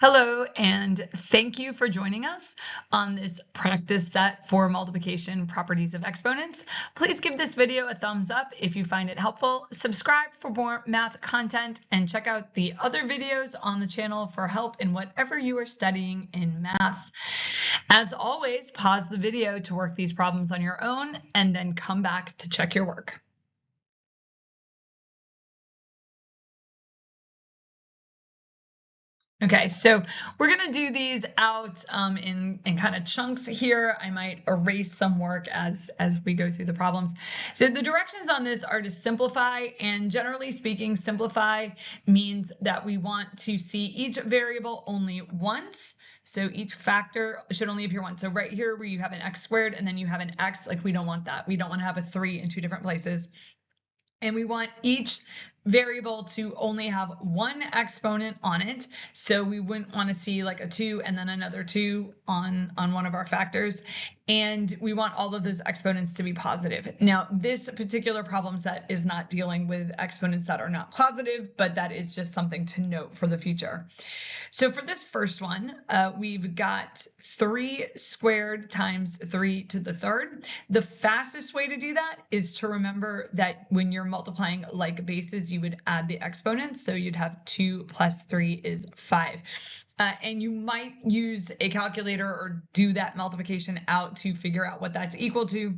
Hello, and thank you for joining us on this practice set for multiplication properties of exponents. Please give this video a thumbs up if you find it helpful, subscribe for more math content, and check out the other videos on the channel for help in whatever you are studying in math. As always, pause the video to work these problems on your own and then come back to check your work. Okay, so we're going to do these out in kind of chunks here. I might erase some work as we go through the problems. So the directions on this are to simplify, and generally speaking, simplify means that we want to see each variable only once. So each factor should only appear once. So right here where you have an x squared and then you have an x, like we don't want that. We don't want to have a 3 in two different places. And we want each variable to only have one exponent on it. So we wouldn't want to see like a 2 and then another 2 on one of our factors. And we want all of those exponents to be positive. Now, this particular problem set is not dealing with exponents that are not positive, but that is just something to note for the future. So for this first one, we've got 3 squared times 3 to the third. The fastest way to do that is to remember that when you're multiplying like bases, you would add the exponents. So you'd have 2 plus 3 is 5. And you might use a calculator or do that multiplication out to figure out what that's equal to.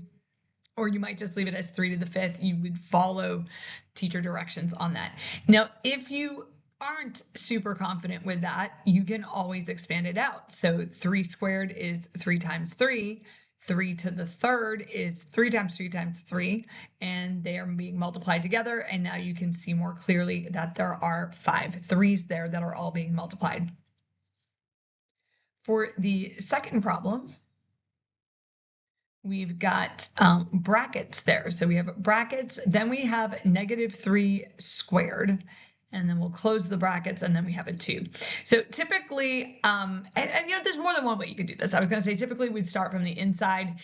Or you might just leave it as 3 to the fifth. You would follow teacher directions on that. Now, if you aren't super confident with that, you can always expand it out. So 3 squared is 3 times 3. 3 to the third is 3 times 3 times 3, and they are being multiplied together. And now you can see more clearly that there are 5 3s there that are all being multiplied. For the second problem, we've got brackets there. So we have brackets, then we have -3 squared, and then we'll close the brackets, and then we have a 2. So typically, and you know, there's more than one way you could do this. I was going to say typically we'd start from the inside.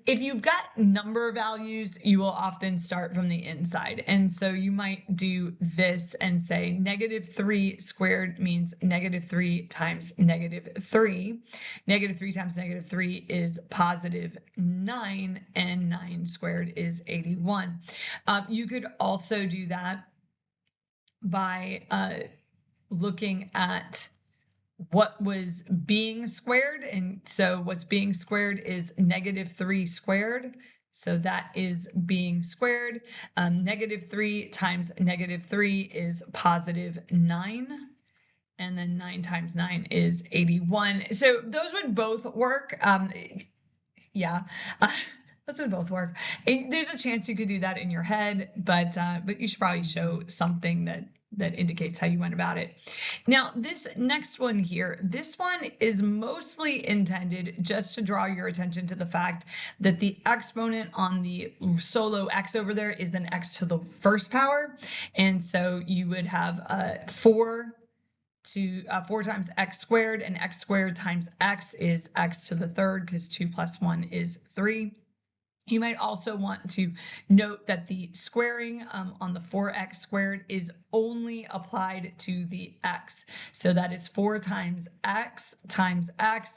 If you've got number values, you will often start from the inside. And so you might do this and say -3 squared means -3 times -3. -3 times -3 is +9, and 9 squared is 81. You could also do that by looking at what was being squared. And so what's being squared is -3 squared. So that is being squared. -3 times -3 is +9. And then 9 times 9 is 81. So those would both work. Yeah. Those would both work. There's a chance you could do that in your head, but you should probably show something that indicates how you went about it. Now, this next one here, this one is mostly intended just to draw your attention to the fact that the exponent on the solo x over there is an x to the first power. And so you would have 4 times x squared, and x squared times x is x to the third, because 2 plus 1 is 3. You might also want to note that the squaring on the 4x squared is only applied to the x. So that is 4 times x,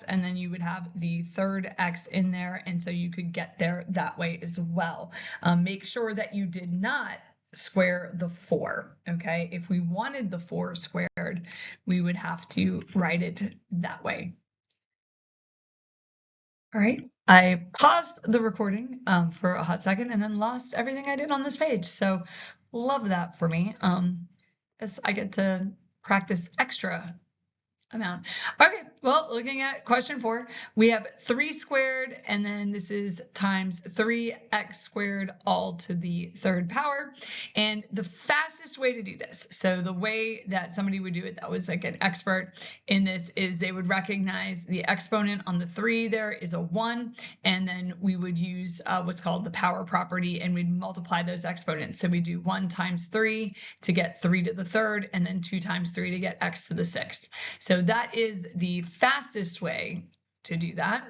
and then you would have the third x in there, and so you could get there that way as well. Make sure that you did not square the 4, okay? If we wanted the 4 squared, we would have to write it that way. All right, I paused the recording for a hot second and then lost everything I did on this page. So love that for me. As I get to practice extra amount. Okay, well, looking at question 4, we have 3 squared, and then this is times 3x squared all to the third power. And the fastest way to do this, so the way that somebody would do it that was like an expert in this, is they would recognize the exponent on the 3 there is a 1, and then we would use what's called the power property, and we'd multiply those exponents. So we do 1 times 3 to get 3 to the third, and then 2 times 3 to get x to the sixth. So that is the fastest way to do that.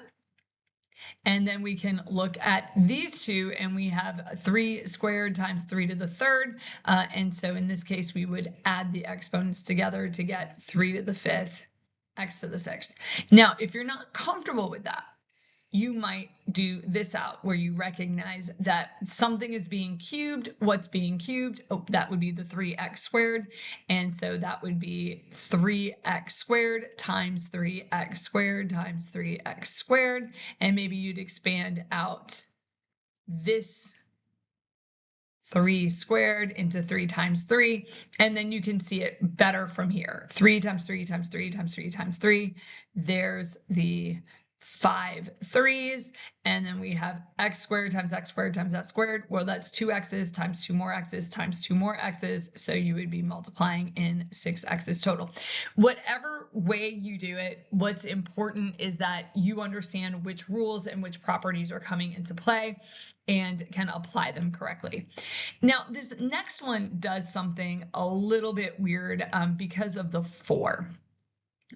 And then we can look at these two, and we have 3 squared times 3 to the third. And so in this case, we would add the exponents together to get 3 to the fifth x to the 6th. Now, if you're not comfortable with that, you might do this out where you recognize that something is being cubed. What's being cubed? Oh, that would be the 3x squared. And so that would be 3x squared times 3x squared times 3x squared. And maybe you'd expand out this 3 squared into 3 times 3, and then you can see it better from here. 3 times 3 times 3 times 3 times 3. There's the 5 3s, and then we have x squared times x squared times x squared. Well, that's 2x's times 2 more x's times 2 more x's, so you would be multiplying in 6 x's total. Whatever way you do it, what's important is that you understand which rules and which properties are coming into play and can apply them correctly. Now, this next one does something a little bit weird because of the 4.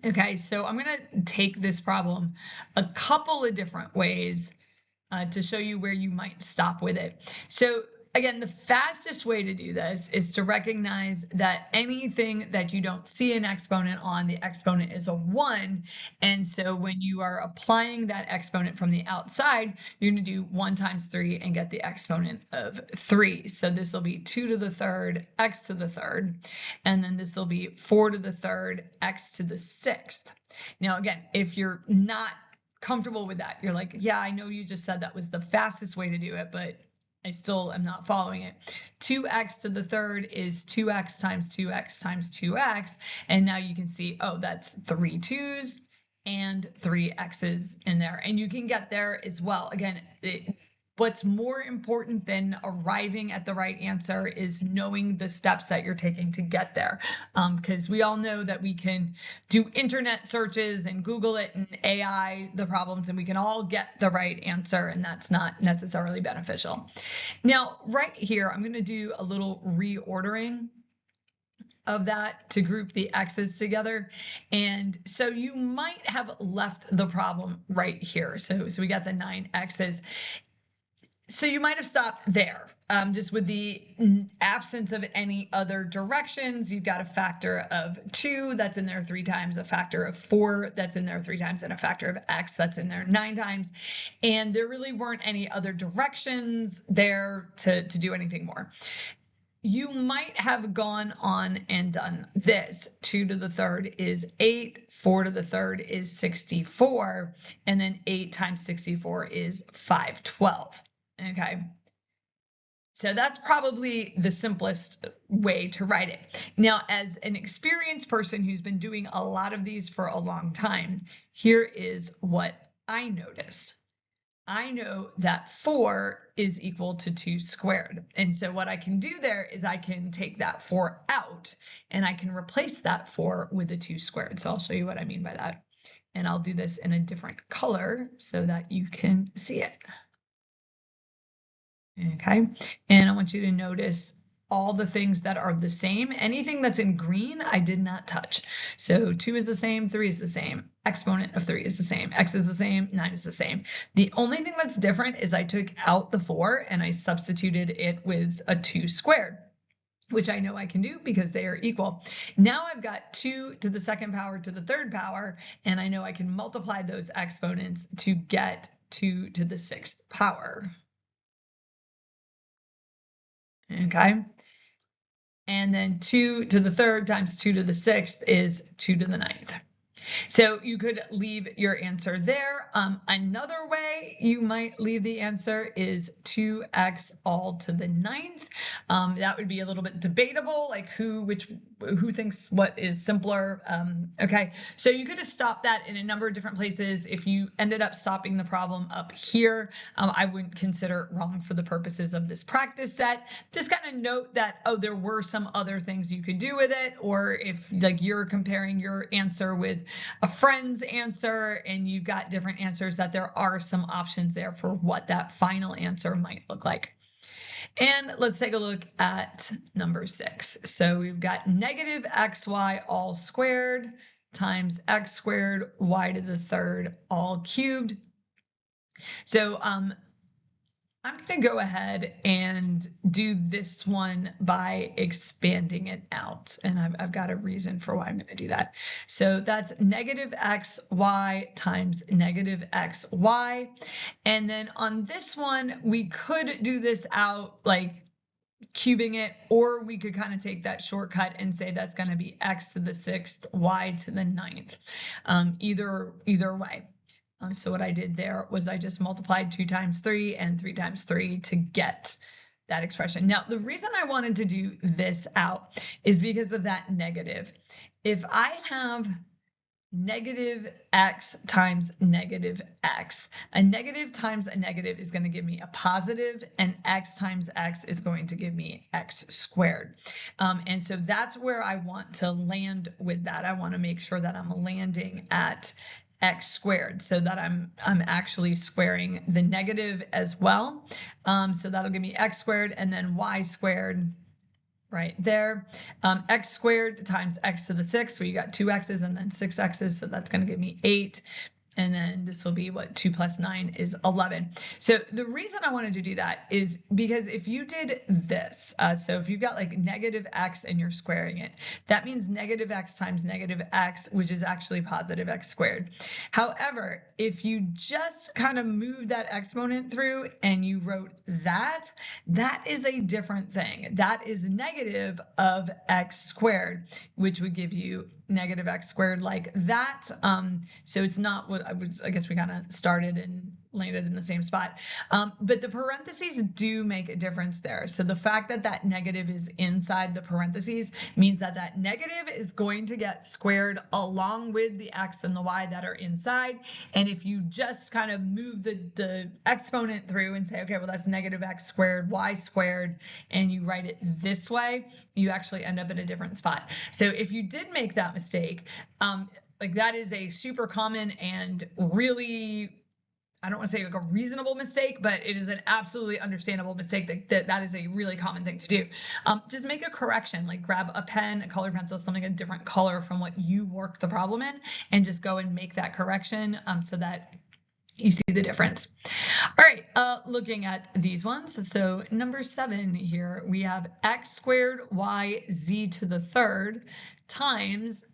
Okay, so I'm going to take this problem a couple of different ways to show you where you might stop with it. So again, the fastest way to do this is to recognize that anything that you don't see an exponent on, the exponent is a 1. And so when you are applying that exponent from the outside, you're going to do 1 times 3 and get the exponent of 3. So this will be 2 to the 3rd, x to the 3rd. And then this will be 4 to the 3rd, x to the 6th. Now, again, if you're not comfortable with that, you're like, yeah, I know you just said that was the fastest way to do it, but I still am not following it. 2x to the 3rd is 2x times 2x times 2x. And now you can see, oh, that's 3 2's and 3 x's in there. And you can get there as well. Again, what's more important than arriving at the right answer is knowing the steps that you're taking to get there. Because we all know that we can do internet searches and Google it and AI the problems, and we can all get the right answer, and that's not necessarily beneficial. Now, right here, I'm going to do a little reordering of that to group the x's together. And so you might have left the problem right here. So we got the 9 x's. So you might have stopped there, just with the absence of any other directions. You've got a factor of 2 that's in there 3 times, a factor of 4 that's in there 3 times, and a factor of x that's in there 9 times. And there really weren't any other directions there to do anything more. You might have gone on and done this. 2 to the 3rd is 8, 4 to the 3rd is 64, and then 8 times 64 is 512. Okay, so that's probably the simplest way to write it. Now, as an experienced person who's been doing a lot of these for a long time, here is what I notice. I know that 4 is equal to 2 squared. And so what I can do there is I can take that 4 out and I can replace that 4 with a 2 squared. So I'll show you what I mean by that. And I'll do this in a different color so that you can see it. Okay, and I want you to notice all the things that are the same. Anything that's in green, I did not touch. So 2 is the same, 3 is the same, exponent of 3 is the same, x is the same, 9 is the same. The only thing that's different is I took out the 4 and I substituted it with a 2 squared, which I know I can do because they are equal. Now I've got 2 to the 2nd power to the 3rd power, and I know I can multiply those exponents to get 2 to the 6th power. Okay, and then 2 to the 3rd times 2 to the 6th is 2 to the 9th. So you could leave your answer there. Another way you might leave the answer is 2x all to the 9th. That would be a little bit debatable, like who thinks what is simpler. Okay, so you could have stopped that in a number of different places. If you ended up stopping the problem up here, I wouldn't consider it wrong for the purposes of this practice set. Just kind of note that, oh, there were some other things you could do with it, or if like you're comparing your answer with a friend's answer and you've got different answers, that there are some options there for what that final answer might look like. And let's take a look at number 6. So we've got negative xy all squared times x squared y to the 3rd all cubed. So I'm going to go ahead and do this one by expanding it out. And I've got a reason for why I'm going to do that. So that's negative xy times negative xy. And then on this one, we could do this out like cubing it, or we could kind of take that shortcut and say that's going to be x to the 6th, y to the 9th. Either way. So what I did there was I just multiplied 2 times 3 and 3 times 3 to get that expression. Now, the reason I wanted to do this out is because of that negative. If I have negative x times negative x, a negative times a negative is going to give me a positive, and x times x is going to give me x squared. And so that's where I want to land with that. I want to make sure that I'm landing at x squared, so that I'm actually squaring the negative as well. So that'll give me x squared, and then y squared right there. X squared times x to the 6th, so you got 2 x's and then 6 x's, so that's going to give me 8. And then this will be what 2 plus 9 is 11. So the reason I wanted to do that is because if you did this, so if you've got like negative x and you're squaring it, that means negative x times negative x, which is actually positive x squared. However, if you just kind of move that exponent through and you wrote that, that is a different thing. That is negative of x squared, which would give you negative x squared like that. So it's not what I guess we kind of started and landed in the same spot. But the parentheses do make a difference there. So the fact that that negative is inside the parentheses means that that negative is going to get squared along with the x and the y that are inside. And if you just kind of move the exponent through and say, okay, well, that's negative x squared, y squared, and you write it this way, you actually end up in a different spot. So if you did make that mistake, like that is a super common and really, I don't want to say like a reasonable mistake, but it is an absolutely understandable mistake that is a really common thing to do. Just make a correction, like grab a pen, a colored pencil, something a different color from what you worked the problem in, and just go and make that correction so that you see the difference. All right, looking at these ones. So number 7 here, we have x squared y z to the 3rd times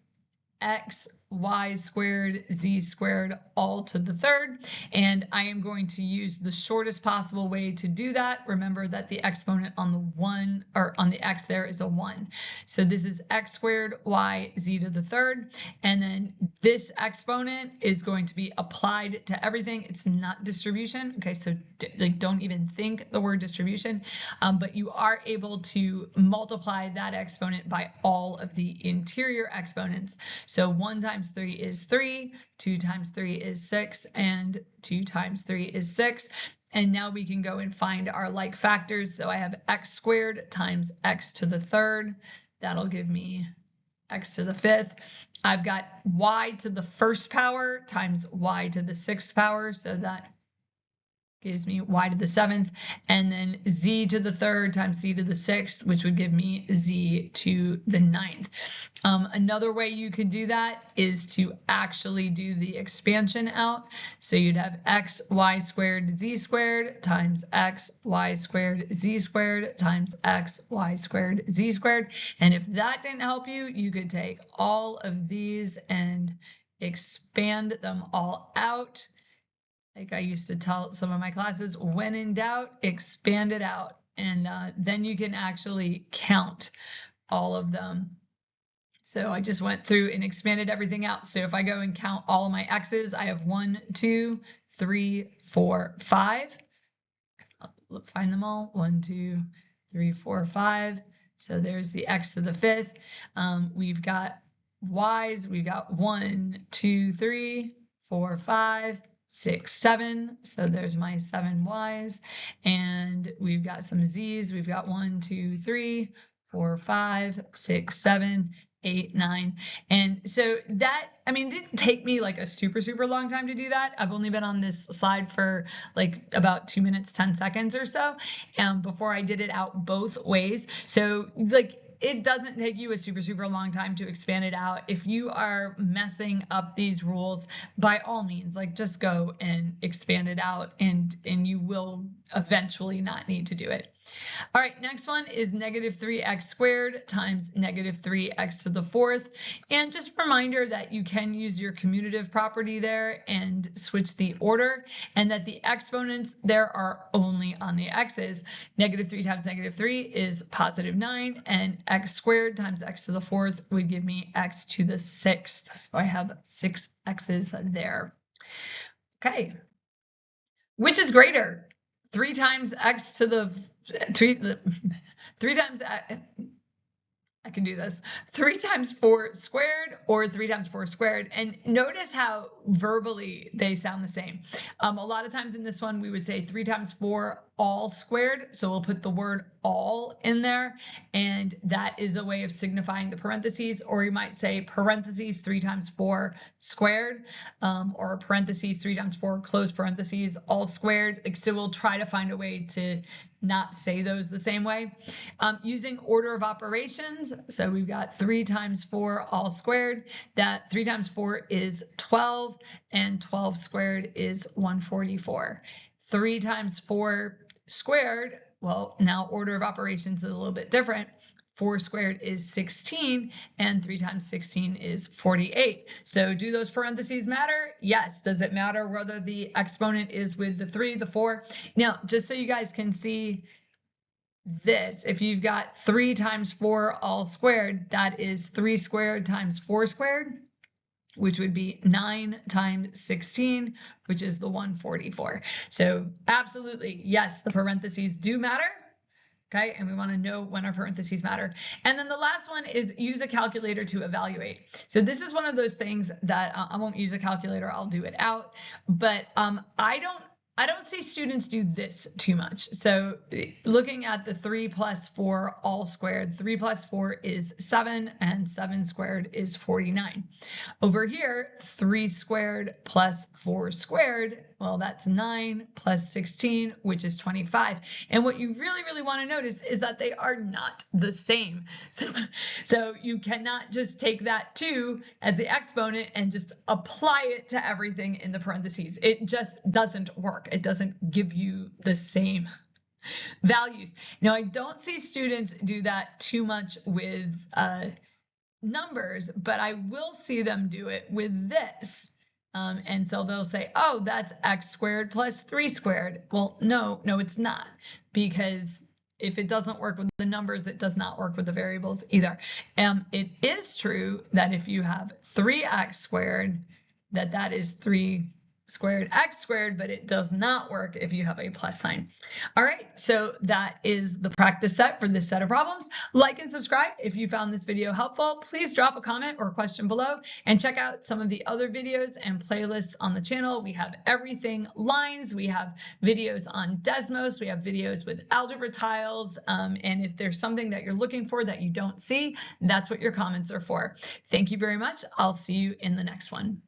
x y squared z squared all to the 3rd, and I am going to use the shortest possible way to do that. Remember that the exponent on the 1 or on the x there is a 1. So this is x squared y z to the 3rd, and then this exponent is going to be applied to everything. It's not distribution. Okay, so like don't even think the word distribution, but you are able to multiply that exponent by all of the interior exponents. So 1 times 3 is 3, 2 times 3 is 6, and 2 times 3 is 6. And now we can go and find our like factors. So I have x squared times x to the 3rd. That'll give me x to the 5th. I've got y to the 1st power times y to the 6th power. So that gives me y to the 7th, and then z to the 3rd times z to the 6th, which would give me z to the 9th. Another way you could do that is to actually do the expansion out. So you'd have x y squared z squared times x y squared z squared times x y squared z squared. And if that didn't help you, you could take all of these and expand them all out. Like I used to tell some of my classes, when in doubt, expand it out. And then you can actually count all of them. So I just went through and expanded everything out. So if I go and count all of my x's, I have 1, 2, 3, 4, 5. I'll find them all. 1, 2, 3, 4, 5. So there's the x to the 5th. We've got y's. We've got 1, 2, 3, 4, 5. 6, 7. So there's my 7 y's. And we've got some z's. We've got 1, 2, 3, 4, 5, 6, 7, 8, 9. And so that, I mean, it didn't take me like a super long time to do that. I've only been on this slide for like about 2 minutes, 10 seconds or so, before I did it out both ways. So like, it doesn't take you a super long time to expand it out. If you are messing up these rules, by all means, like just go and expand it out, and you will eventually not need to do it. All right, next one is negative 3x squared times negative 3x to the fourth. And just a reminder that you can use your commutative property there and switch the order, and that the exponents there are only on the x's. Negative 3 times negative 3 is positive 9, and x squared times x to the fourth would give me x to the sixth. So I have 6 x's there. Okay. Which is greater? 3 times x to the 3 times, I can do this, 3 times 4 squared or 3 times 4 squared. And notice how verbally they sound the same. A lot of times in this one, we would say 3 times 4 all squared. So we'll put the word all in there, and that is a way of signifying the parentheses. Or you might say parentheses 3 times 4 squared, or parentheses 3 times 4 close parentheses all squared. Like, so we'll try to find a way to not say those the same way. Using order of operations, so we've got 3 times 4 all squared. That 3 times 4 is 12, and 12 squared is 144. 3 times 4 squared, well, now order of operations is a little bit different. 4 squared is 16, and 3 times 16 is 48. So do those parentheses matter? Yes. Does it matter whether the exponent is with the 3, the 4? Now, just so you guys can see this, if you've got 3 times 4 all squared, that is 3 squared times 4 squared, which would be 9 times 16, which is the 144. So absolutely, yes, the parentheses do matter. Okay, and we want to know when our parentheses matter. And then the last one is use a calculator to evaluate. So this is one of those things that I won't use a calculator, I'll do it out. But I don't see students do this too much. So looking at the 3 plus 4 all squared, 3 plus 4 is 7, and 7 squared is 49. Over here, 3 squared plus 4 squared, well, that's 9 plus 16, which is 25. And what you really, really want to notice is that they are not the same. So you cannot just take that 2 as the exponent and just apply it to everything in the parentheses. It just doesn't work. It doesn't give you the same values. Now, I don't see students do that too much with numbers, but I will see them do it with this. And so they'll say, oh, that's x squared plus 3 squared. Well, no, it's not, because if it doesn't work with the numbers, it does not work with the variables either. It is true that if you have 3x squared, that is 3 squared x squared, but it does not work if you have a plus sign. All right, so that is the practice set for this set of problems. Like and subscribe if you found this video helpful. Please drop a comment or question below, and check out some of the other videos and playlists on the channel. We have everything lines, we have videos on Desmos, we have videos with algebra tiles, and if there's something that you're looking for that you don't see, that's what your comments are for. Thank you very much. I'll see you in the next one.